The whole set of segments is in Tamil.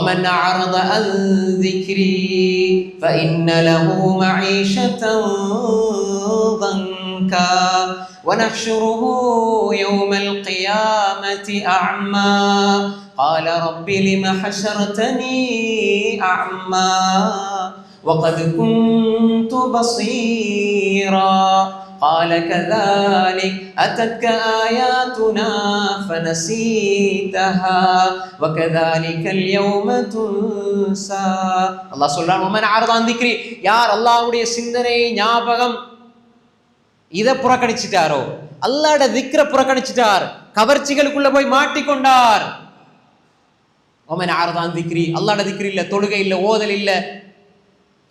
ومن أعرض عن ذكري فإن له معيشة ضنكا ونحشره يوم القيامة أعمى قال رب لم حشرتني أعمى وقد كنت بصيرا قال كذلك أتتك آياتنا فنسيتها وكذلك اليوم تنسى. அல்லாஹ் சொல்றான், ومن أعرض عن ذكري, யார் அல்லாஹ்வுடைய சிந்தனை ஞாபகம் இதை புறக்கணிச்சிட்டாரோ, அல்லாஹ்ட திக்ர புறக்கணிச்சிட்டார், கவர்ச்சிகளுக்குள்ள போய் மாட்டிக்கொண்டார். ومن أعرض عن ذكري, அல்லாஹ்ட திக்ர் இல்ல, தொழுகை இல்ல, ஓதல் இல்ல,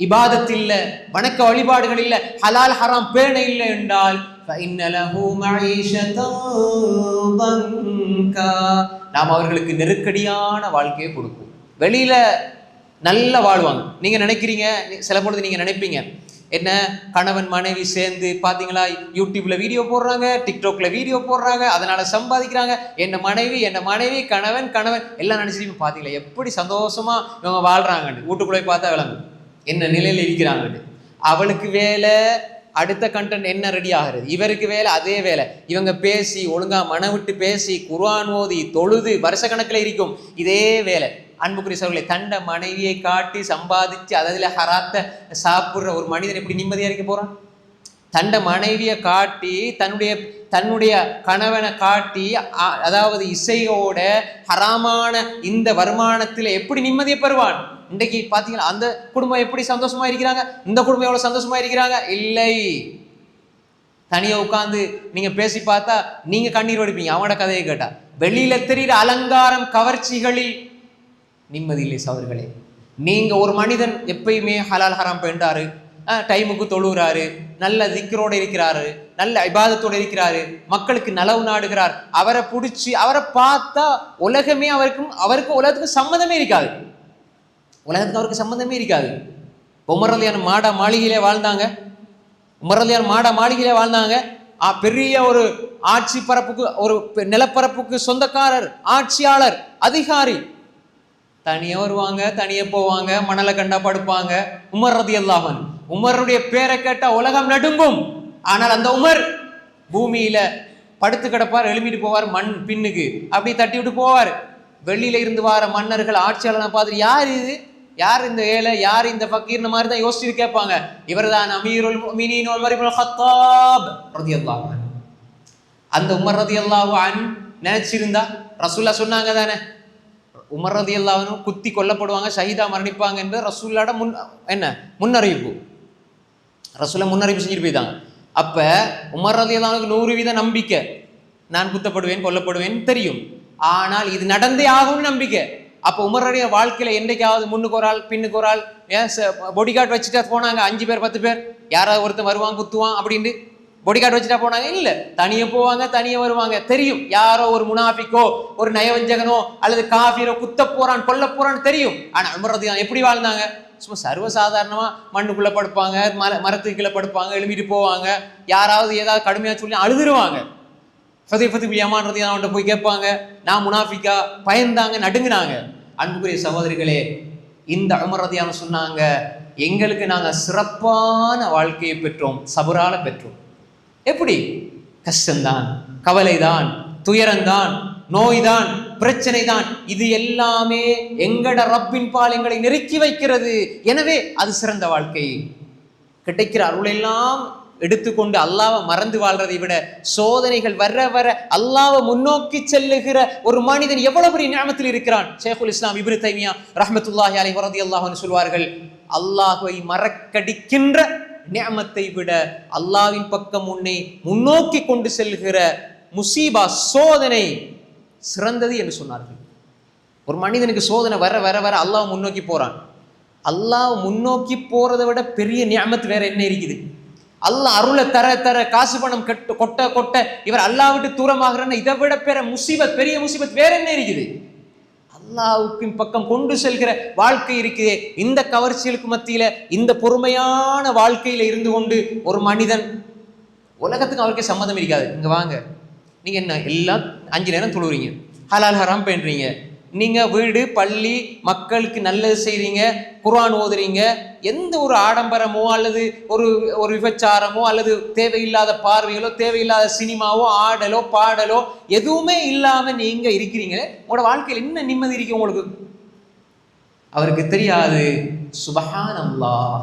இபாதத் இல்ல, வணக்க வழிபாடுகள் இல்ல, ஹலால் ஹராம் பேண இல்ல என்றால் فإن له معيشة ضنكا, நாம் அவர்களுக்கு நெருக்கடியான வாழ்க்கையை கொடுப்போம். வெளியில நல்லா வாழ்வாங்க. நீங்க நினைக்கிறீங்க, சில பொழுது நீங்க நினைப்பீங்க, என்ன கணவன் மனைவி சேர்ந்து பாத்தீங்களா யூடியூப்ல வீடியோ போடுறாங்க, டிக்டாக்ல வீடியோ போடுறாங்க, அதனால சம்பாதிக்கிறாங்க, என்ன மனைவி கணவன் எல்லாம் நினைச்சிட்டு பாத்தீங்களா எப்படி சந்தோஷமா இவங்க வாழ்றாங்க, வீட்டுக்குள்ளே பார்த்தா விளங்கும் என்ன நிலையில இருக்கிறாங்க. அவளுக்கு வேலை, அடுத்த கண்டென்ட் என்ன ரெடி ஆகிறது, இவருக்கு வேலை, அதே வேலை. இவங்க பேசி ஒழுங்கா மன விட்டு பேசி குர்ஆன் ஓதி தொழுது வருஷ கணக்கில் இருக்கும், இதே வேலை. அன்புக்குரிய சகோதரர்களே, தண்ட மனைவியை காட்டி சம்பாதிச்சு அதில் ஹராத்த சாப்பிட்ற ஒரு மனிதன் எப்படி நிம்மதியாக இருக்க போறான்? தண்ட மனைவியை காட்டி தன்னுடைய கணவனை காட்டி, அதாவது இசையோட ஹராமான இந்த வருமானத்தில் எப்படி நிம்மதியை பெறுவான்? இன்றைக்கு பார்த்தீங்கன்னா அந்த குடும்பம் எப்படி சந்தோஷமா இருக்கிறாங்க, இந்த குடும்பம் எவ்வளவு சந்தோஷமா இருக்கிறாங்க? இல்லை. தனியா உட்கார்ந்து நீங்க பேசி பார்த்தா நீங்க கண்ணீர் வடிப்பீங்க அவனோட கதையை கேட்டா. வெளியில தெரிகிற அலங்காரம் கவர்ச்சிகளில் நிம்மதி இல்லை சகோதரர்களே. நீங்க ஒரு மனிதன் எப்பயுமே ஹலால் ஹராம் பேண்டாரு, டைமுக்கு தொழுகிறாரு, நல்ல திக்ரோட இருக்கிறாரு, நல்ல இபாதத்தோடு இருக்கிறாரு, மக்களுக்கு நலவு நாடுகிறார், அவரை பிடிச்சி அவரை பார்த்தா உலகமே அவருக்கு உலகத்துக்கு சம்மந்தமே இருக்காது, உலகத்துக்கு அவருக்கு சம்பந்தமே இருக்காது. உமர் ரலியல்லாஹு அன்ஹு மாடா மாளிகையிலே வாழ்ந்தாங்க. பெரிய ஒரு ஆட்சி பரப்புக்கு, ஒரு நிலப்பரப்புக்கு சொந்தக்காரர், ஆட்சியாளர், அதிகாரி. தனியே வருவாங்க, தனியே போவாங்க, மணலை கண்டா படுப்பாங்க. உமர் ரலியல்லாஹு அன்ஹு, உமருடைய பேரை கேட்டா உலகம் நடுங்கும். ஆனால் அந்த உமர் பூமியில படுத்து கிடப்பார், எழுமிட்டு போவார், மண் பின்னுக்கு அப்படி தட்டி விட்டு போவார். வெளியில இருந்து வார மன்னர்கள், ஆட்சியாளர் பார்த்துட்டு யார் இது, யார் இந்த ஏழை, யார் இந்த ஃபக்கீர்ன மாதிரி தான் யோசிச்சு கேட்பாங்க. இவர் தான் அமீருல் முஃமினீன் உமர் இப்னு கத்தாப் ரலியல்லாஹு அன்ஹு. அந்த உமர் ரலியல்லாஹு அன்ஹு நினைச்சிருந்தா, ரசூலுல்லாஹ் சொன்னாங்க தானே, உமர் ரலியல்லாஹு அன்ஹு குத்தி கொல்லப்படுவாங்க, ஷஹீதா மரணிப்பாங்க என்று ரசூலுல்லாஹ்ட முன்னறிவிப்பு, ரசூலுல்லாஹ் முன்னறிவிப்பு செஞ்சுட்டு போயிட்டாங்க. அப்ப உமர் ரலியல்லாஹு அன்ஹுக்கு 100% நம்பிக்கை, நான் குத்தப்படுவேன், கொல்லப்படுவேன் தெரியும். ஆனால் இது நடந்தே ஆகும்னு நம்பிக்கை. அப்போ உமருடைய வாழ்க்கையில என்றைக்காவது முன்னுக்கு ஒரு ஆள் பின்னுக்கு ஒரு ஆள் பாடி கார்டு வச்சுட்டா போனாங்க? 5 பேர் 10 பேர், யாராவது ஒருத்தன் வருவான் குத்துவான் அப்படின்ட்டு பாடி கார்டு வச்சுட்டா போனாங்க? இல்ல, தனியே போவாங்க, தனியே வருவாங்க. தெரியும் யாரோ ஒரு முனாஃபிக்கோ, ஒரு நயவஞ்சகனோ அல்லது காஃபிரோ குத்த போறான், கொல்ல போறான்னு தெரியும். ஆனா உமர் ரலியல்லாஹு எப்படி வாழ்ந்தாங்க? சும்மா சர்வசாதாரணமா மண்ணுக்குள்ள படுப்பாங்க, மரத்துக்கு கீழே படுப்பாங்க, எழுமிட்டு போவாங்க. யாராவது ஏதாவது கடுமையா சொல்லி அழுதுருவாங்க. ஹுதைஃபத்து பின் யமான் ரலியல்லாஹு அன்ஹு போய் கேட்பாங்க, நான் முனாஃபிக்கா? பயந்தாங்க, நடுங்கினாங்க. அன்புக்குரிய சகோதரிகளே, இந்த உமர் ரலியல்லாஹு அன்ஹு சொன்னாங்க, எங்களுக்கு நாங்க சிறப்பான வாழ்க்கையை பெற்றோம், சபரால பெற்றோம். எப்படி? கஷ்டம்தான், கவலைதான், துயரம்தான், நோய்தான், பிரச்சனை தான், இது எல்லாமே எங்கட ரப்பின் பால் எங்களை நெருக்கி வைக்கிறது. எனவே அது சிறந்த வாழ்க்கை. கிடைக்கிற அருளெல்லாம் எடுத்துக்கொண்டு அல்லாஹ்வை மறந்து வாழ்றதை விட சோதனைகள் வர வர அல்லாஹ்வை முன்னோக்கி செல்லுகிற ஒரு மனிதன் எவ்வளவு பெரிய நியமத்தில் இருக்கிறான். ஷேகுல் இஸ்லாம் இப்னு தைமியா ரஹ்மத்துல்லாஹி அலைஹி ரலியல்லாஹு அன்ஹு சொல்வார்கள், அல்லாஹ்வை மறக்கடிக்கின்ற நியமத்தை விட அல்லாஹ்வின் பக்கம் உன்னை முன்னோக்கி கொண்டு செல்கிற முசீபா, சோதனை சிறந்தது என்று சொன்னார்கள். ஒரு மனிதனுக்கு சோதனை வர வர வர அல்லாஹ் முன்னோக்கி போறான். அல்லாஹ் முன்னோக்கி போறதை விட பெரிய நியமத் வேற என்ன இருக்குது? அல்லாஹ் அருளை தர தர, காசு பணம் கொட்ட கொட்ட இவர் அல்லாஹ் விட்டு தூரமாகிறன்னு இதை விட பெரிய முசீபத் வேற என்ன இருக்குது? அல்லாஹ்வுக்கு பக்கம் கொண்டு செல்கிற வாழ்க்கை இருக்குதே, இந்த கவர்ச்சிகளுக்கு மத்தியில இந்த பொறுமையான வாழ்க்கையில இருந்து கொண்டு ஒரு மனிதன், உலகத்துக்கு அவருக்கே சம்மதம் இருக்காது. இங்க வாங்க, நீங்க என்ன எல்லாம் 5 நேரம் தொழுறீங்க, ஹலால் ஹராம் பண்றீங்க, நீங்க வீடு பள்ளி மக்களுக்கு நல்லது செய்றீங்க, குர்ஆன் ஓதுறீங்க, எந்த ஒரு ஆடம்பரமோ அல்லது ஒரு ஒரு விபச்சாரமோ அல்லது தேவையில்லாத பார்வைகளோ தேவையில்லாத சினிமாவோ ஆடலோ பாடலோ எதுவுமே இல்லாம நீங்க இருக்கிறீங்க, உங்களோட வாழ்க்கையில் என்ன நிம்மதி இருக்கு உங்களுக்கு? அவருக்கு தெரியாது. சுப்ஹானல்லாஹ்,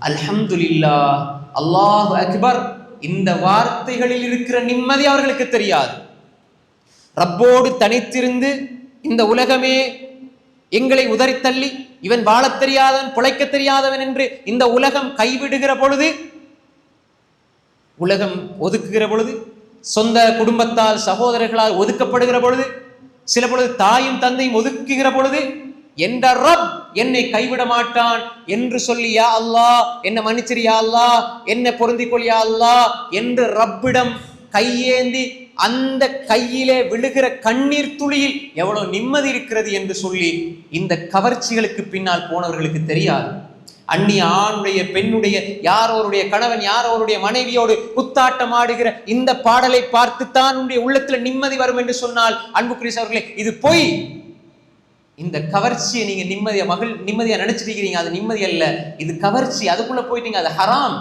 அல்ஹம்துலில்லாஹ், அல்லாஹு அக்பர், இந்த வார்த்தைகளில் இருக்கிற நிம்மதி அவர்களுக்கு தெரியாது. ரப்போடு தனித்திருந்து இந்த உலகமே எங்களை உதறி தள்ளி இவன் வாழத் தெரியாதவன் பிழைக்க தெரியாதவன் என்று இந்த உலகம் கைவிடுகிற பொழுது, உலகம் ஒதுக்குகிற பொழுது, சொந்த குடும்பத்தால் சகோதரர்களால் ஒதுக்கப்படுகிற பொழுது, சில பொழுது தாயும் தந்தையும் ஒதுக்குகிற பொழுது, என்ற ரப் என்னை கைவிட மாட்டான் என்று சொல்லி, யா அல்லாஹ் என்ன மன்னிச்சிரு, யா அல்லாஹ் என்ன பொருந்திக்கொள், யா அல்லாஹ் என்று ரப்பிடம் கையேந்தி அந்த கையிலே விழுகிற கண்ணீர் துளியில் எவ்வளவு நிம்மதி இருக்கிறது என்று சொல்லி இந்த கவர்ச்சிகளுக்கு பின்னால் போனவர்களுக்கு தெரியாது. அந்நிய ஆணுடைய பெண்ணுடைய யாரோருடைய கணவன் யாரோருடைய மனைவியோடு குத்தாட்டம் ஆடுகிற இந்த பாடலை பார்த்துத்தான் உன்னுடைய உள்ளத்துல நிம்மதி வரும் என்று சொன்னால், அன்புக்குரிய அவர்களே, இது பொய். இந்த கவர்ச்சியை நீங்க நிம்மதியா நினைச்சிருக்கிறீங்க, அது நிம்மதி அல்ல, இது கவர்ச்சி. அதுக்குள்ள போயிட்டீங்க, அது ஹராம்.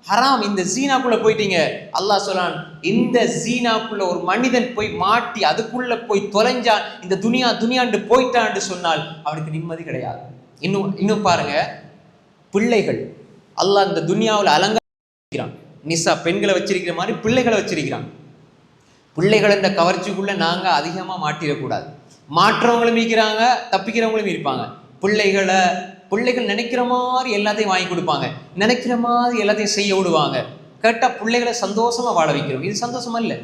ஹராம், இந்த ஜீனாக்குள்ள போயிட்டீங்க. அல்லாஹ் சொல்லான், இந்த ஜீனாக்குள்ள ஒரு மனிதன் போய் மாட்டி அதுக்குள்ள போய் தொலைஞ்சான், இந்த துனியாண்டு போயிட்டான்னு சொன்னால் அவனுக்கு நிம்மதி கிடையாது. இன்னும் பாருங்க, பிள்ளைகள் அல்லாஹ் இந்த துனியாவில் அலங்காரிக்கிறான். நிசா பெண்களை வச்சிருக்கிற மாதிரி பிள்ளைகளை வச்சிருக்கிறான். பிள்ளைகள் என்ற கவர்ச்சிக்குள்ள நாங்க அதிகமா மாட்டிடக்கூடாது. மாற்றவங்களும் இருக்கிறாங்க, தப்பிக்கிறவங்களும் இருப்பாங்க. பிள்ளைகள் நினைக்கிற மாதிரி எல்லாத்தையும் வாங்கி கொடுப்பாங்க, நினைக்கிற மாதிரி எல்லாத்தையும் செய்ய விடுவாங்க. கேட்டால் பிள்ளைகளை சந்தோஷமா வாழ வைக்கிறோம். இது சந்தோஷமா இல்லை.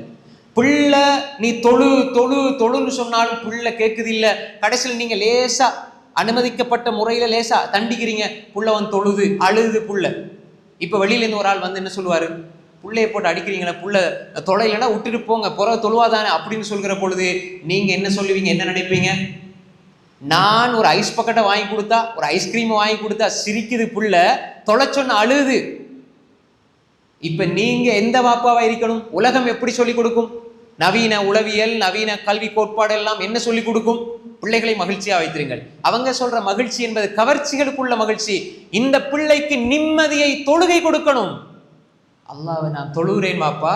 பிள்ளை நீ தொழுன்னு சொன்னாலும் பிள்ளை கேட்குது இல்லை. கடைசியில் நீங்க லேசா அனுமதிக்கப்பட்ட முறையில லேசா தண்டிக்கிறீங்க, புள்ளவன் தொழுது அழுது புள்ள. இப்ப வெளியிலேருந்து ஒரு ஆள் வந்து என்ன சொல்லுவாரு, புள்ளைய போட்டு அடிக்கிறீங்களா, புள்ள தொலைலன்னா விட்டுட்டு போங்க, புற தொழுவாதானே அப்படின்னு சொல்கிற பொழுது நீங்க என்ன சொல்லுவீங்க, என்ன நினைப்பீங்க? நான் ஒரு ஐஸ் பக்கெட்டை வாங்கி கொடுத்தா, ஒரு ஐஸ்கிரீம் வாங்கி கொடுத்தா சிரிக்குது புள்ள, தொலை சொன்ன அழுது. இப்ப நீங்க எந்த வாப்பாவா இருக்கணும்? உலகம் எப்படி சொல்லிக் கொடுக்கும்? நவீன உளவியல், நவீன கல்வி கோட்பாடு எல்லாம் என்ன சொல்லிக் கொடுக்கும்? பிள்ளைகளை மகிழ்ச்சியா வைத்திருங்கள். அவங்க சொல்ற மகிழ்ச்சி என்பது கவர்ச்சிகளுக்குள்ள மகிழ்ச்சி. இந்த பிள்ளைக்கு நிம்மதியை தொழுகை கொடுக்கணும். அல்லாவை நான் தொழுகிறேன் வாப்பா,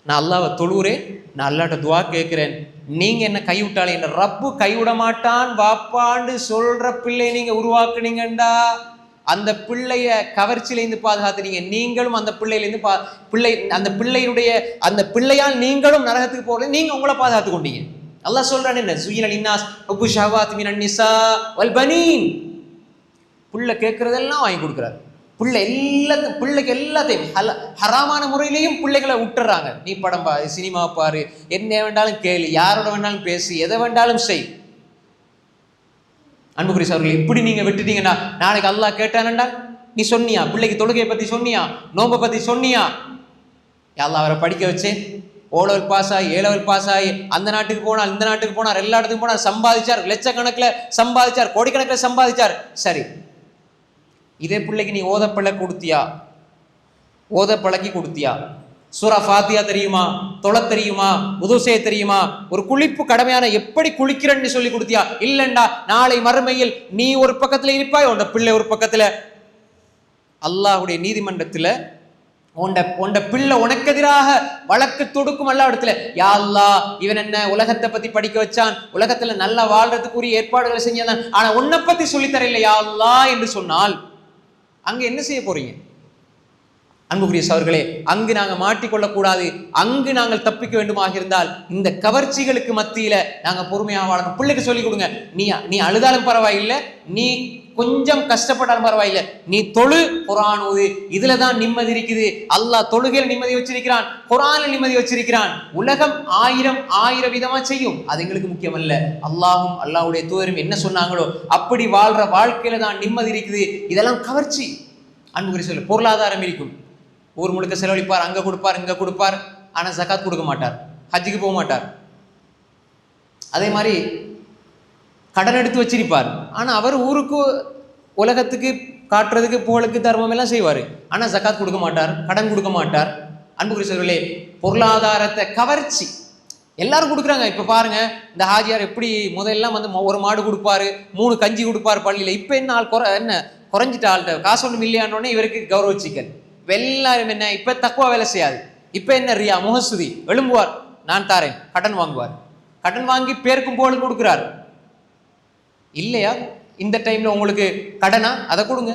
நான் அல்லாவை தொழுகிறேன், நான் அல்லாட்ட துவா கேட்கிறேன், நீங்க என்ன கைவிட்டாலே என்ன ரப்பு கைவிட மாட்டான் வாப்பான்னு சொல்ற பிள்ளை நீங்க உருவாக்குனீங்கண்டா, அந்த பிள்ளைய கவர்ச்சியிலேருந்து பாதுகாத்துனீங்க. நீங்களும் அந்த பிள்ளையிலேருந்து அந்த பிள்ளையால் நீங்களும் நரகத்துக்கு போறது, நீங்க உங்களை பாதுகாத்து கொண்டீங்க. அல்லாஹ் சொல்றான் என்ன, சுய்யின லின்னாஸ் ஹுப்பு ஷஹவாத் மினன் நிஸா வல் பனீன். பிள்ளை கேட்கறதெல்லாம் வாங்கி கொடுக்குறாரு. பிள்ளைக்கு எல்லாத்தையும் ஹராமான முறையிலையும் பிள்ளைகளை விட்டுறாங்க. நீ படம் பாரு, சினிமா பாரு, என்ன வேண்டாலும் கேளு, யாரோட வேண்டாலும் பேசி, எதை வேண்டாலும் செய். அன்புக்குரிய அவர்கள், இப்படி நீங்க விட்டுட்டீங்கன்னா நாளைக்கு அல்லாஹ் கேட்டானண்டா, நீ சொன்னியா பிள்ளைக்கு தொழுகையை பத்தி சொன்னியா, நோம்பை பத்தி சொன்னியா? அல்லாஹ் அவரை படிக்க வச்சேன், ஓலவல் பாஸ் ஆகி ஏலவல் பாஸ் ஆகி அந்த நாட்டுக்கு போனார் இந்த நாட்டுக்கு போனார் எல்லா இடத்துக்கும் போனார், சம்பாதிச்சார், லட்சக்கணக்கில் சம்பாதிச்சார், கோடிக்கணக்கில் சம்பாதிச்சார். சரி, இதே பிள்ளைக்கு நீ ஓத பழக்கி கொடுத்தியா? சூரா ஃபாத்தியா தெரியுமா, தொலை தெரியுமா, உதுசே தெரியுமா, ஒரு குளிப்பு கடமையான எப்படி குளிக்கிறன்னு சொல்லி கொடுத்தியா? இல்லண்டா, நாளை மறுமையில் நீ ஒரு பக்கத்துல இருப்பாய், உண்ட பிள்ளை ஒரு பக்கத்துல. அல்லாஹ்வுடைய நீதிமன்றத்துல உண்ட பிள்ளை உனக்கு எதிராக வழக்கு தொடுக்கும். எல்லா இடத்துல, யா அல்லாஹ் இவன் என்ன உலகத்தை பத்தி படிக்க வச்சான், உலகத்துல நல்லா வாழ்றதுக்குரிய ஏற்பாடுகளை செஞ்சான், ஆனா உன்னை பத்தி சொல்லித்தர இல்லை யா அல்லாஹ் என்று சொன்னால் அங்க என்ன செய்ய போறீங்க? அன்புக்குரிய சகோதரர்களே, அங்கு நாங்கள் மாட்டிக்கொள்ளக்கூடாது. அங்கு நாங்கள் தப்பிக்க வேண்டுமாக இருந்தால் இந்த கவர்ச்சிகளுக்கு மத்தியில நாங்கள் பொறுமையாக வாழணும். பிள்ளைக்கு சொல்லிக் கொடுங்க, நீ அழுதாலும் பரவாயில்லை, நீ கொஞ்சம் கஷ்டப்பட்டாலும் பரவாயில்லை, நீ தொழு, குர்ஆன் ஓது, இதுல தான் நிம்மதி இருக்குது. அல்லாஹ் தொழுகையில நிம்மதி வச்சிருக்கிறான், குர்ஆனில் நிம்மதி வச்சிருக்கிறான். உலகம் ஆயிரம் விதமா செய்யும், அது எங்களுக்கு முக்கியம் அல்ல. அல்லாஹும் அல்லாஹ்வுடைய தூதரும் என்ன சொன்னாங்களோ அப்படி வாழ்ற வாழ்க்கையில தான் நிம்மதி இருக்குது. இதெல்லாம் கவர்ச்சி. அன்புக்குரிய சொல்ல, பொருளாதாரம் இருக்கும், ஊர் முழுக்க செலவழிப்பார், அங்க கொடுப்பார் இங்க கொடுப்பார், ஆனா ஜகாத் கொடுக்க மாட்டார், ஹஜ்ஜுக்கு போக மாட்டார். அதே மாதிரி கடன் எடுத்து வச்சிருப்பார், ஆனா அவர் ஊருக்கு உலகத்துக்கு காட்டுறதுக்கு புகழுக்கு தர்மம் எல்லாம் செய்வார், ஆனா ஜகாத் கொடுக்க மாட்டார், கடன் கொடுக்க மாட்டார். அன்புக்குரிய சகோதரர்களே, பொருளாதாரத்தை எல்லாரும் கொடுக்குறாங்க. இப்போ பாருங்க, இந்த ஹாஜியார் எப்படி முதல்லாம் வந்து ஒரு மாடு கொடுப்பாரு, 3 கஞ்சி கொடுப்பாரு பள்ளியில். இப்போ என்ன ஆள் என்ன குறைஞ்சிட்ட ஆள்கிட்ட காசு ஒன்றும் இல்லையானோடனே இவருக்கு கௌரவச்சிக்கல். எல்லாரும் என்ன இப்போ தக்குவா வேலை செய்யாது. இப்போ என்ன ரியா முகசுதி எழும்புவார், நான் தாரேன், கடன் வாங்குவார். கடன் வாங்கி பேருக்கும் போலும் கொடுக்குறாரு இல்லையா? இந்த டைம்ல உங்களுக்கு கடனா அதை கொடுங்க.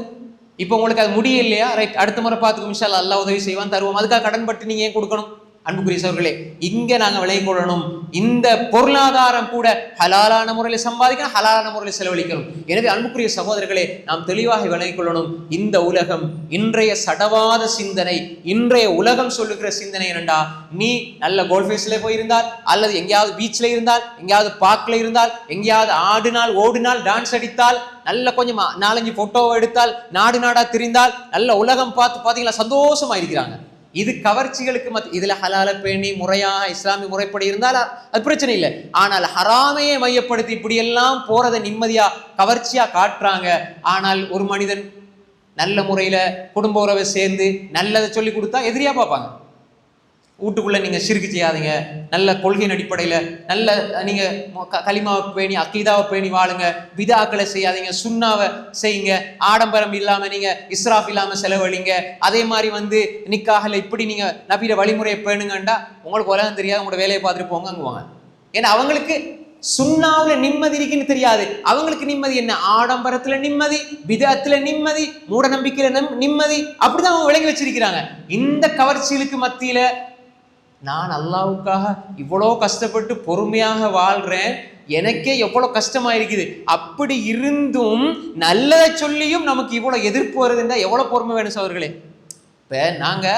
இப்போ உங்களுக்கு அது முடியலையா, ரைட், அடுத்த முறை பார்த்துக்கோ, இன்ஷா அல்லாஹ் அல்லாஹ் உதவி செய்வான், தருவோம். அதுக்காக கடன் பட்டு நீங்க ஏன் கொடுக்கணும்? அன்புக்குரிய சகோதரர்களே, இங்க நாங்க விளங்கிக் கொள்ளணும், இந்த பொருளாதாரம் கூட ஹலாலான முறையில் சம்பாதிக்கணும், ஹலாலான முறையில் செலவழிக்கணும். எனவே அன்புக்குரிய சகோதரர்களே, நாம் தெளிவாக விளங்கிக் கொள்ளணும். இந்த உலகம் இன்றைய சடவாத சிந்தனை, இன்றைய உலகம் சொல்லுகிற சிந்தனை என்னண்டா, நீ நல்ல கோல்ஃபேஸ்ல போயிருந்தால், அல்லது எங்கேயாவது பீச்ல இருந்தால், எங்கேயாவது பார்க்ல இருந்தால், எங்கேயாவது ஆடினால் ஓடினால் டான்ஸ் அடித்தால், நல்ல கொஞ்சம் 4-5 போட்டோவை எடுத்தால், நாடு நாடா திரிந்தால், நல்ல உலகம் பார்த்து பார்த்தீங்களா சந்தோஷமா இருக்கிறாங்க. இது கவர்ச்சிகளுக்கு இதுல ஹலால பேணி முறையா இஸ்லாமிய முறைப்படி இருந்தால் அது பிரச்சனை இல்லை. ஆனால் ஹராமையே மையப்படுத்தி இப்படி எல்லாம் போறதை நிம்மதியா கவர்ச்சியா காட்டுறாங்க. ஆனால் ஒரு மனிதன் நல்ல முறையில குடும்ப உறவை சேர்ந்து நல்லதை சொல்லி கொடுத்தா எதிரியா பார்ப்பாங்க. வீட்டுக்குள்ள நீங்க ஷிர்க் செய்யாதீங்க, நல்ல கொள்கையின் அடிப்படையில நல்ல நீங்க கலிமாவை பேணி அக்கீதாவை பேணி வாழுங்க, பிதாக்களை செய்யாதீங்க, சுண்ணாவை செய்யுங்க, ஆடம்பரம் இல்லாம நீங்க இஸ்ராஃப் இல்லாம செலவழிங்க, அதே மாதிரி வந்து நிக்காகல இப்படி நீங்க நபியோட வழிமுறையை பேணுங்கண்டா உங்களுக்கு உலகம் தெரியாது, உங்களோட வேலையை பார்த்துட்டு போங்க அங்குவாங்க. ஏன்னா அவங்களுக்கு சுண்ணாவுல நிம்மதி இருக்குன்னு தெரியாது. அவங்களுக்கு நிம்மதி என்ன? ஆடம்பரத்துல நிம்மதி, பிதத்துல நிம்மதி, மூட நம்பிக்கையில நிம்மதி, அப்படிதான் அவங்க விளங்கி வச்சிருக்கிறாங்க. இந்த கவர்ச்சிகளுக்கு மத்தியில நான் அல்லாஹ்வுக்காக இவ்வளோ கஷ்டப்பட்டு பொறுமையாக வாழ்றேன், எனக்கே எவ்வளோ கஷ்டமா இருக்குது, அப்படி இருந்தும் நல்லதை சொல்லியும் நமக்கு இவ்வளோ எதிர்ப்பு வருதுன்னா எவ்வளோ பொறுமை வேணும் சகோதரர்களே. இப்போ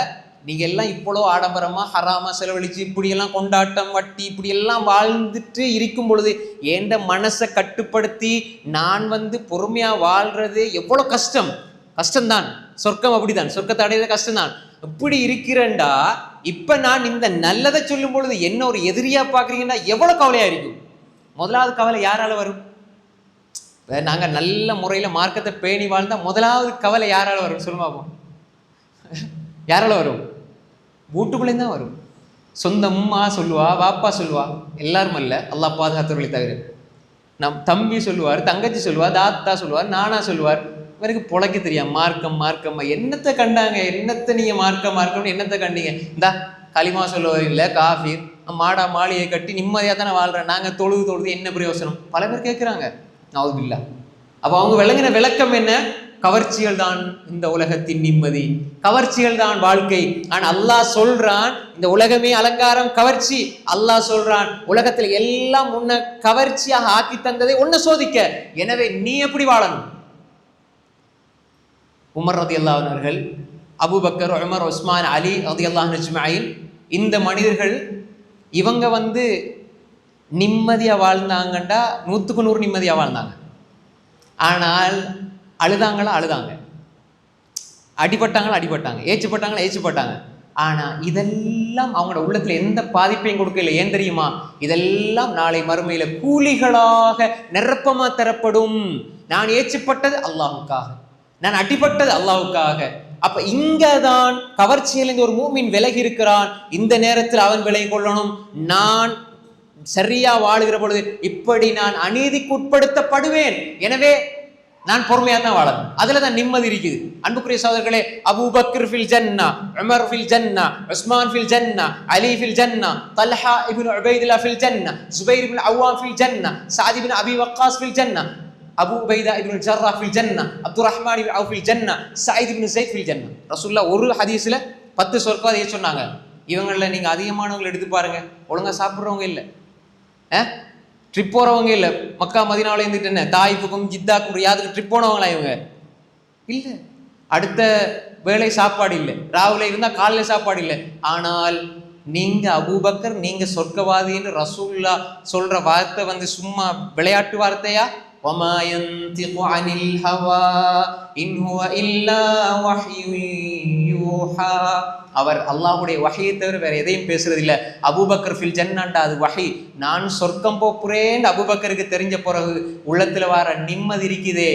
நீங்க எல்லாம் இவ்வளோ ஆடம்பரமா ஹராமா செலவழிச்சு இப்படியெல்லாம் கொண்டாட்டம் வட்டி இப்படியெல்லாம் வாழ்ந்துட்டு இருக்கும் பொழுது எந்த மனசை கட்டுப்படுத்தி நான் வந்து பொறுமையா வாழ்றது எவ்வளோ கஷ்டம்தான். சொர்க்கம் அப்படிதான், சொர்க்கத்தை அடையிறது கஷ்டம்தான். இப்படி இருக்கிறேன்டா, இப்ப நான் இந்த நல்லதை சொல்லும் பொழுது என்ன ஒரு எதிரியா பாக்குறீங்கன்னா எவ்வளவு கவலையா இருக்கும். முதலாவது கவலை யாரால வரும்? நாங்க நல்ல முறையில மார்க்கத்தை பேணி வாழ்ந்தா முதலாவது கவலை யாரால வரும் சொல்லுமா? யாரால வரும்? வீட்டுக்குள்ளே தான் வரும். சொந்த அம்மா சொல்லுவா, பாப்பா சொல்லுவா, எல்லாரும் அல்ல, அல்லாஹ் பாதுகாத்தவர்களை தவிர. நம் தம்பி சொல்லுவார், தங்கச்சி சொல்லுவார், தாத்தா சொல்லுவார், நானா சொல்லுவார். இவருக்கு பொழைக்க தெரியாது. மார்க்கம் என்னத்தை கண்டாங்க, என்னத்தை நீங்க மார்க்கம்னு என்னத்தை கண்டீங்க? இந்தா களிமா சொல்லுவார் இல்லை, காஃபீர், மாடா மாளிகை கட்டி நிம்மதியாக தானே வாழ்றேன், நாங்கள் தொழுது என்ன பிரயோசனம்? பல பேர் கேட்குறாங்க. நவுதுபில்லா. அப்போ அவங்க விளங்கின விளக்கம் என்ன? கவர்ச்சிகள் தான் இந்த உலகத்தின் நிம்மதி, கவர்ச்சிகள் தான் வாழ்க்கை. ஆனால் அல்லாஹ் சொல்றான், இந்த உலகமே அலங்காரம், கவர்ச்சி. அல்லாஹ் சொல்றான், உலகத்தில் எல்லாம் உன்னை கவர்ச்சியாக ஆக்கி தந்ததை உன்னை சோதிக்க, எனவே நீ எப்படி வாழணும்? உமர் ரலியல்லாஹு அன்ஹு அவர்கள், அபூபக்கர், உமர், உஸ்மான், அலி ரலியல்லாஹு அஜ்மஈன், இந்த மனிதர்கள் இவங்க வந்து நிம்மதியா வாழ்ந்தாங்கண்டா 100க்கு 100 நிம்மதியா வாழ்ந்தாங்க. ஆனால் அழுதாங்க, அடிபட்டாங்க, ஏச்சுப்பட்டாங்க. ஆனா இதெல்லாம் அவங்களோட உள்ளத்துல எந்த பாதிப்பையும் கொடுக்கல. ஏன் தெரியுமா? இதெல்லாம் நாளை மறுமையில கூலிகளாக நிரப்பமா தரப்படும். நான் ஏச்சுப்பட்டது அல்லாஹ்வுக்காக, நான் அடிபட்டது அல்லாஹ்வுக்காக. அப்ப இங்கதான் கவர்ச்சியிலிருந்து ஒரு மூமின் விலகி இருக்கிறான். இந்த நேரத்தில் அவன் விலகி கொள்ளணும். நான் சரியா வாழுகிற பொழுது இப்படி நான் அநீதிக்கு உட்படுத்தப்படுவேன், எனவே நான் பொறுமையா தான் வாழணும். அதுலதான் நிம்மதி இருக்குது. அன்புக்குரிய சகோதரர்களே, அபூபக்கர் ஃபில் ஜன்னா, உமர் ஃபில் ஜன்னா, உஸ்மான் ஃபில் ஜன்னா, அலி ஃபில் ஜன்னா, தல்ஹா இப்னு உபைதுல்லாஹ் ஃபில் ஜன்னா, ஜுபைர் இப்னு அவ்வாம் ஃபில் ஜன்னா, சஅத் இப்னு அபி வக்காஸ் ஃபில் ஜன்னா, அபூ உபைதா இப்னு ஜர்ரா ஃபில் ஜன்னா, அப்துர்ரஹ்மான் இப்னு அவ்ஃப் ஃபில் ஜன்னா, சயீத் இப்னு ஸைத் ஃபில் ஜன்னா. ரசூலுல்லாஹ் ஒரு ஹதீஸ்ல 10 சொர்க்கவாதியை சொன்னாங்க. இவங்கள நீங்க அதிகமானவங்களை எடுத்து பாருங்க, ஒழுங்கா சாப்பிட்றவங்க இல்லை, ட்ரிப் போறவங்க இல்லை. மக்கா மதீனாவுல இருந்துட்டு என்ன தாயிஃபுக்கும் ஜித்தாக்கும் ரியாதுக்கும் ட்ரிப் போனவங்களா இவங்க இல்லை. அடுத்த வேளை சாப்பாடு இல்லை, ராவுல இருந்தா காலையில சாப்பாடு இல்லை. ஆனால் நீங்க அபூபக்கர், நீங்க சொர்க்கவாதின்னு ரசூலுல்லாஹ் சொல்ற வார்த்தை வந்து சும்மா விளையாட்டு வார்த்தையா? وَمَا يَنْطِقُ عَنِ الْهَوَى إِنْ هُوَ إِلَّا وَحْيٌ يُوحَى. அவர் அல்லாஹ்வுடைய வஹியை தவிர வேற எதையும் பேசுறது இல்லை. அபூபக்கர் ஃபில் ஜன்னாண்டா, அது வஹி. நான் சொர்க்கம் போப்புறேன்னு அபூபக்கருக்கு தெரிஞ்ச பிறகு உள்ளத்துல வர நிம்மதி இருக்குதே,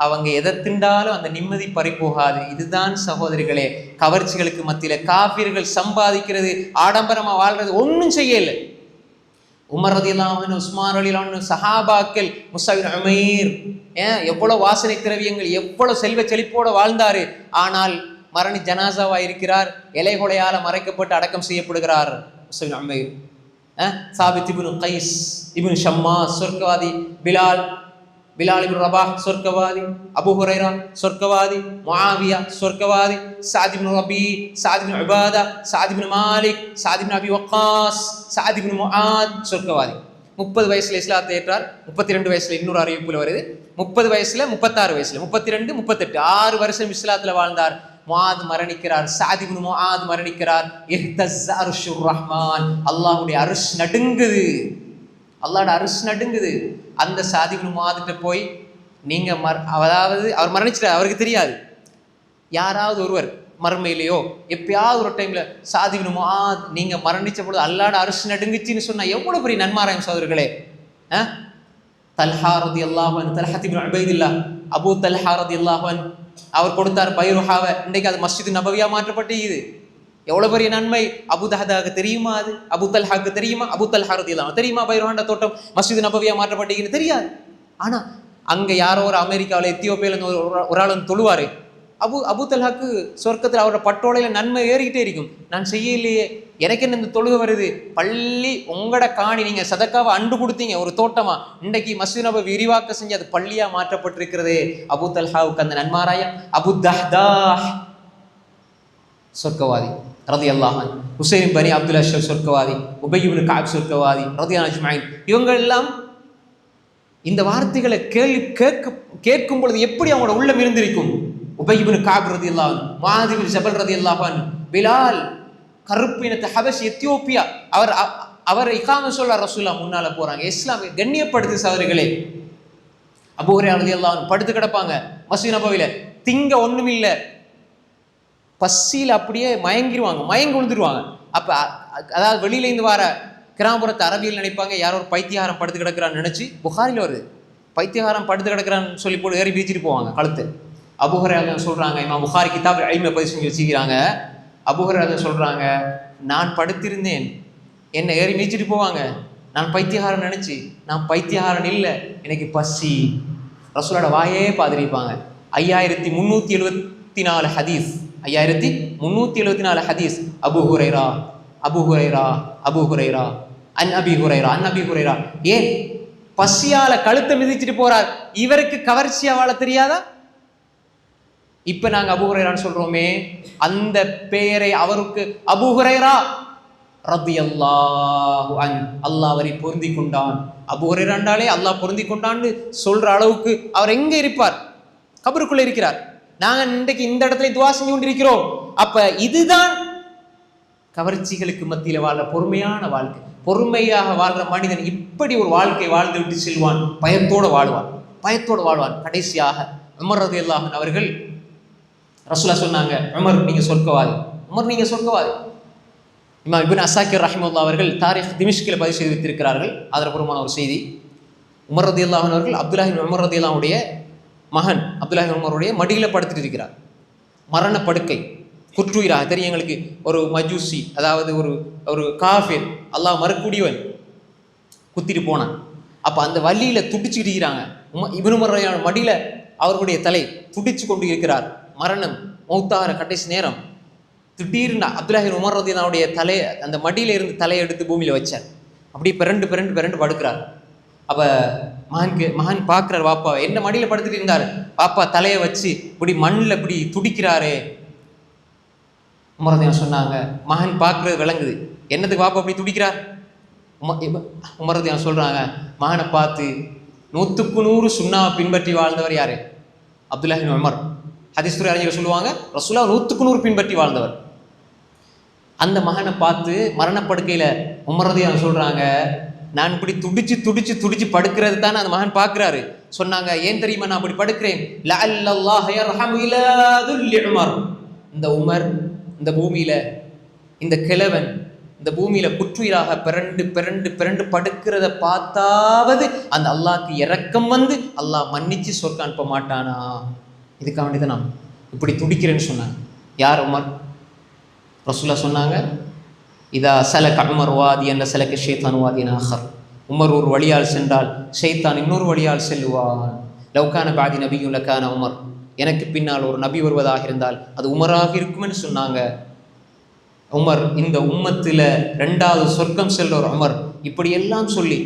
அவங்க எதை திண்டாலும் அந்த நிம்மதி பறிபோகாது. இதுதான் சகோதரிகளே கவர்ச்சிகளுக்கு மத்தியில காபிர்கள் சம்பாதிக்கிறது, ஆடம்பரமா வாழ்றது ஒன்றும் செய்யல. உமர் ரலியல்லாஹு அன்ஹு, உஸ்மான் ரலியல்லாஹு அன்ஹு, சஹாபாக்கள், முஸ்அப் இப்னு உமைர், எவ்வளவு வாசனை திரவியங்கள், எவ்வளவு செல்வ செழிப்போட வாழ்ந்தாரு. ஆனால் மரணி ஜனாசாவா இருக்கிறார், இலைகொலையால மறைக்கப்பட்டு அடக்கம் செய்யப்படுகிறார். முஸ்அப் இப்னு உமைர், சாபித் இப்னு கைஸ் இப்னு ஷம்மாஸ் சொர்க்கவாதி, பிலால் இப்னு ரபாஹ் சொர்க்கவாதி, அபூ ஹுரைரா சொர்க்கவாதி, முஆவியா சொர்க்கவாதி, சஅத் இப்னு ரபீ, சஅத் இப்னு உபாதா, சஅத் இப்னு மாலிக், சஅத் இப்னு அபி வக்காஸ், சஅத் இப்னு முஆத் சொர்க்கவாதி. 30 வயசுல இஸ்லாத்தை ஏற்றார். 32 வயசுல இன்னொரு அறிவிப்புல வருது. 30 வயசுல 36 வயசுல 32 38 6 வருஷம் இஸ்லாத்துல வாழ்ந்தார். முஆத் மரணிக்கிறார். சஅத் இப்னு முஆத் மரணிக்கிறார். இஹ்தஸ்ஸ அர்ஷுர் ரஹ்மான், அல்லாஹ்வுடைய அர்ஷ் நடுங்குது, அல்லாஹ்வோட அர்ஷ் நடுங்குது. அந்த சஅத் இப்னு முஆத்கிட்ட போய் நீங்க அதாவது அவர் மரணிச்சிட்டார், அவருக்கு தெரியாது. யாராவது ஒருவர் மறுமையிலையோ எப்பயாவது ஒரு டைம்ல சஅத் இப்னு முஆத் நீங்க மரணிச்ச பொழுது அல்லாஹ்வோட அர்ஷ் நடுங்குச்சின்னு சொன்னா எவ்வளவு பெரிய நன்மாராயம் சகோதரர்களே. தல்ஹா ரலியல்லாஹு அன்ஹு, தல்ஹா இப்னு உபைதுல்லாஹ், அபூ தல்ஹா ரலியல்லாஹு அன்ஹு, அவர் கொடுத்தார் பைருஹாவை. இன்றைக்கு அது மஸ்ஜித் நபவியா மாற்றப்பட்டு இது எவ்வளவு பெரிய நன்மை. அபூ தஹதாவுக்கு தெரியுமா? அது அபூ தல்ஹாக்கு தெரியுமா? அபூ தல்ஹா ரலியல்லாஹு அன்ஹு தெரியுமா? பைருஹாண்ட தோட்டம் மஸ்ஜித் நபவியா மாற்றப்பட்டீங்கன்னு தெரியாது. ஆனா அங்க யாரோ ஒரு அமெரிக்காவில் எத்தியோப்பியால ஒரு ஆள் வந்து தொழுவாரு. அபூ தல்ஹாக்கு சொர்க்கத்தில் அவரோட பட்டோலையில நன்மை ஏறிக்கிட்டே இருக்கும். நான் செய்யலையே, எனக்கு என்ன இந்த தொழுகை வருது? பள்ளி உங்களோட காணி, நீங்க சதக்காவை அண்டு கொடுத்தீங்க ஒரு தோட்டமா, இன்றைக்கு மஸ்ஜித் நபவி விரிவாக்க செஞ்சு அது பள்ளியா மாற்றப்பட்டிருக்கிறது. அபூ தல்ஹாவுக்கு அந்த நன்மாராயம். அபூ தஹ்தாஹ் சொர்க்கவாதி ரலியல்லாஹு அன்ஹு, ஹுசைன் பனி அப்துல் அஷ்ஹர் சொர்க்கவாதி, உபய் இப்னு கஅப் சொர்க்கவாதி ரலியல்லாஹு அஜ்மஈன். இவங்க எல்லாம் இந்த வார்த்தைகளை கேட்கும் பொழுது எப்படி அவங்களோட உள்ளம் இருந்திருக்கும்? உபய் இப்னு கஅப் ரலியல்லாஹு அன்ஹு, முஆத் இப்னு ஜபல் ரலியல்லாஹு அன்ஹு, பிலால் கருப்பினத்து ஹபஷ் எத்தியோப்பியா, அவர் இகாம சொல்ல ரசூலுல்லாஹ் முன்னால போறாங்க. இஸ்லாம் கண்ணியப்படுத்து சகோதரர்களே. அபூ ஹுரைரா ரலியல்லாஹு அன்ஹு படுத்து கிடப்பாங்க மஸ்ஜித் நபவியில, திங்க ஒண்ணுமில்ல, பசியில் அப்படியே மயங்கி விழுந்துருவாங்க. அப்ப அதாவது வெளியில இருந்து வர கிராமப்புறத்து அரபியில் நினைப்பாங்க யாரோ ஒரு பைத்தியகாரம் படுத்து கிடக்கிறான்னு நினைச்சு, புகாரில வருது, பைத்தியகாரம் படுத்து கிடக்கிறான்னு சொல்லி போட்டு ஏறி வீச்சிட்டு போவாங்க கழுத்து. அபூ ஹுரைரா சொல்றாங்க, இமாம் புகாரி கிதாப் இல்ம பதிவு செஞ்சு வச்சுக்கிறாங்க. அபூ ஹுரைரா சொல்றாங்க, நான் படுத்திருந்தேன், என்னை ஏறி மீச்சிட்டு போவாங்க, நான் பைத்தியகாரன் நினைச்சு, நான் பைத்தியகாரன் இல்லை, எனக்கு பசி. ரசூலோட வாயே பாதிரிப்பாங்க. 5374 ஹதீஸ், 5374 ஹதீஸ். Abu Hurairah Abu Hurairah Abu Hurairah அன் அபி ஹுரைரா அன் அபி ஹுரைரா. ஏன் பசியால கழுத்தை மிதிச்சிட்டு போறார், இவருக்கு கவர்ச்சியா வாழ தெரியாதா? இப்ப நாங்க அபூ ஹுரைரான்னு சொல்றோமே, அந்த பெயரை அவருக்கு அபூ ஹுரைரா ரலியல்லாஹு அன்ஹு, அல்லாஹ் அவரை பொருந்தி கொண்டான். அபூ ஹுரைராண்டாலே அல்லாஹ் பொருந்தி கொண்டான்னு சொல்ற அளவுக்கு அவர் எங்க இருப்பார்? கபருக்குள்ள இருக்கிறார். நாங்க இன்றைக்கு இந்த இடத்துல துவா செஞ்சு கொண்டிருக்கிறோம். அப்ப இதுதான் கவர்ச்சிகளுக்கு மத்தியில வாழ்ற பொறுமையான வாழ்க்கை. பொறுமையாக வாழ்ற மனிதன் இப்படி ஒரு வாழ்க்கை வாழ்ந்து விட்டு செல்வான், பயத்தோடு வாழ்வான். கடைசியாக உமர் ரலியல்லாஹு அன்ஹு அவர்கள் ரசூலுல்லாஹ் சொன்னாங்க, உமர் நீங்க சொர்க்கவாதி. இமாம் இப்னு அஸாக்கிர் ரஹிமஹுல்லாஹ் அவர்கள் தாரிக் திமிஷ்கில் பதிவு செய்து வைத்திருக்கிறார்கள் ஆதாரபூர்வமான ஒரு செய்தி. உமர் ரலியல்லாஹு அன்ஹு அவர்கள் அப்துல்லாஹ் இப்னு உமர் ரலியல்லாஹு அன்ஹுடைய மகன் அப்துல்லாஹ் இப்னு உமருடைய மடியில படுத்துட்டு இருக்கிறார், மரண படுக்கை, குற்றுயிராக. தெரியும் எங்களுக்கு, ஒரு மஜூசி, அதாவது ஒரு காஃபிர், அல்லாஹ் மறுக்கூடியவன், குத்திட்டு போனான். அப்ப அந்த வள்ளியில துடிச்சுக்கிட்டு இருக்கிறாங்க. இப்னு உமர் ரலியல்லாஹு அன்ஹு மடியில அவர்களுடைய தலை துடிச்சு கொண்டு இருக்கிறார். மரணம், மௌத்தாகிற கடைசி நேரம். திடீர்னு அப்துல்லாஹ் இப்னு உமர் ரலியல்லாஹு அன்ஹுடைய தலை, அந்த மடியில இருந்து தலையை எடுத்து பூமியில வச்சார். அப்படியே பிறண்டு படுக்கிறார். அப்ப மகன் பார்க்கிறார், வாப்பா என்ன மடியில படுத்துட்டு இருந்தார், பாப்பா தலையை வச்சு இப்படி மண்ணில் இப்படி துடிக்கிறாரே. உமர் ரலியல்லாஹு சொன்னாங்க, மகன் பார்க்கறது விளங்குது, என்னதுக்கு வாப்பா அப்படி துடிக்கிறார்? உமர் ரலியல்லாஹு சொல்றாங்க, மகனை பார்த்து 100க்கு 100 சுன்னாவை பின்பற்றி வாழ்ந்தவர் யாரு? அப்துல்லாஹ் இப்னு உமர். ஹதீஸ் துறை அறிஞர்கள் சொல்லுவாங்க, ரசூலுல்லாஹ் 100க்கு 100 பின்பற்றி வாழ்ந்தவர். அந்த மகனை பார்த்து மரணப்படுக்கையில உமர் ரலியல்லாஹு சொல்றாங்க, நான் இப்படி துடிச்சு படுக்கிறது தானே அந்த மகன் பார்க்கிறாரு. சொன்னாங்க, ஏன் தெரியுமா நான் அப்படி படுக்கிறேன்? லஅல்லல்லாஹ யர்ஹமு இலா துல்லி உமர். இந்த உமர் இந்த பூமியில, இந்த கிழவன் இந்த பூமியில குற்றுயிராக பிறண்டு படுக்கிறத பார்த்தாவது அந்த அல்லாஹ்க்கு இரக்கம் வந்து அல்லாஹ் மன்னிச்சு சொர்க்கம் அனுப்ப மாட்டானா? இதுக்காக வேண்டியதான் நான் இப்படி துடிக்கிறேன்னு சொன்னாங்க. யார்? உமர். ரசூலுல்லாஹ் சொன்னாங்க, இதா சலக உமர் வாதியன் சலக ஷைத்தான் வாதியன் ஆஹர். உமர் ஒரு வழியால் சென்றால் ஷைத்தான் இன்னொரு வழியால் செல்லுவான். லவ்கான பாதி நபியும் லக்கான உமர், எனக்கு பின்னால் ஒரு நபி வருவதாக இருந்தால் அது உமராக இருக்கும்னு சொன்னாங்க. உமர் இந்த உம்மத்தில் 2வது சொர்க்கம் செல்ற உமர். இப்படியெல்லாம் சொல்லி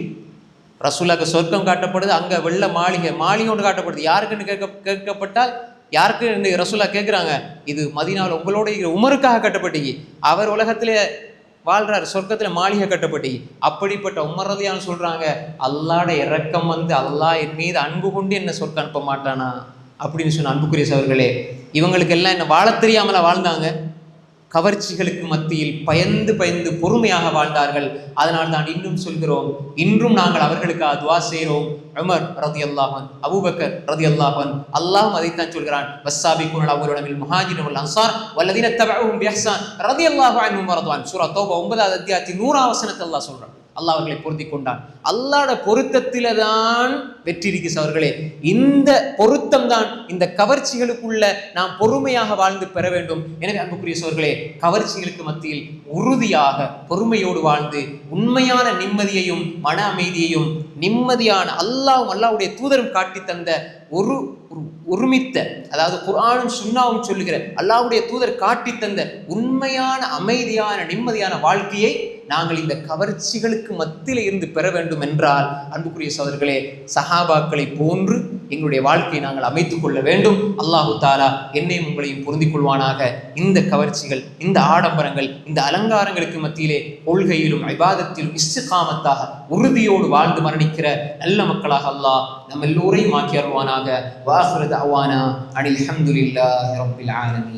ரசூலுல்லாஹ்க்கு சொர்க்கம் காட்டப்படுது, அங்கே வெள்ள மாளிகை ஒன்று காட்டப்படுது. யாருக்குன்னு கேட்கப்பட்டால் யாருக்கு ரசூலுல்லாஹ் கேட்குறாங்க, இது மதீனாவில் உங்களோட உமருக்காக கட்டப்பட்டீங்க, அவர் உலகத்திலே வாழ்றார், சொர்க்கத்தில் மாளிகை கட்டப்பட்டீங்க. அப்படிப்பட்ட உமர் ரலியல்லாஹு சொல்றாங்க, அல்லாஹ்ட இரக்கம் வந்து அல்லாஹ் என் மீது அன்பு கொண்டு என்ன சொர்க்கம் அனுப்ப மாட்டானா அப்படின்னு சொன்ன அன்புக்குரிய சகோதரர்களே, இவங்களுக்கெல்லாம் என்ன வாழ தெரியாமல வாழ்ந்தாங்க. கவர்ச்சிகளுக்கு மத்தியில் பயந்து பொறுமையாக வாழ்ந்தார்கள். அதனால் தான் இன்னும் சொல்கிறோம், இன்றும் நாங்கள் அவர்களுக்காக துஆ செய்கிறோம். உமர் ரலியல்லாஹு அன்ஹு, அபூபக்கர் ரலியல்லாஹு அன்ஹு, அல்லாஹ் அதைத்தான் சொல்கிறான், வஸ்ஸாபிகூனல் அவ்வலூன மினல் முஹாஜிரின வல் அன்சார் வல்லதீன தபஊஹும் பிஇஹ்சான் ரலியல்லாஹு அன்ஹும் வரதுவான். சூரா தௌபா 9வது அத்தியாயத்தின் 100வது வசனத்தை அல்லாஹ் சொல்றான். அல்லாஹ் அவர்களை பொருந்தி கொண்டான். அல்லாஹ்ட பொருத்தத்தில தான் வெற்றி இருக்கு சகோதரர்களே. இந்த பொருத்தம் தான் இந்த கவர்ச்சிகளுக்குள்ள நாம் பொறுமையாக வாழ்ந்து பெற வேண்டும். எனவே அன்புக்குரிய சகோதரர்களே, கவர்ச்சிகளுக்கு மத்தியில் உறுதியாக பொறுமையோடு வாழ்ந்து உண்மையான நிம்மதியையும் மன அமைதியையும் நிம்மதியான அல்லாஹ்வுடைய தூதரும் காட்டி தந்த ஒருமித்த, அதாவது குர்ஆனும் சுன்னாவும் சொல்லுகிற அல்லாஹ்வுடைய தூதர் காட்டி தந்த உண்மையான அமைதியான நிம்மதியான வாழ்க்கையை நாங்கள் இந்த கவர்ச்சிகளுக்கு மத்தியில் இருந்து பெற வேண்டும் என்றால் அன்புக்குரிய சகோதரர்களே, சஹாபாக்களை போன்று எங்களுடைய வாழ்க்கையை நாங்கள் அமைத்துக் கொள்ள வேண்டும். அல்லாஹு தாலா என்னையும் உங்களையும் பொருந்திக் கொள்வானாக. இந்த கவர்ச்சிகள், இந்த ஆடம்பரங்கள், இந்த அலங்காரங்களுக்கு மத்தியிலே கொள்கையிலும் இபாதத்திலும் இஸ்திகாமத்தாக உறுதியோடு வாழ்ந்து மரணிக்கிற நல்ல மக்களாக அல்லாஹ் நம்ம எல்லோரையும் ஆக்கி அருள்வானாக. வாஹிரு தஅவானா அனில் ஹம்துலில்லாஹி ரப்பில் ஆலமீன்.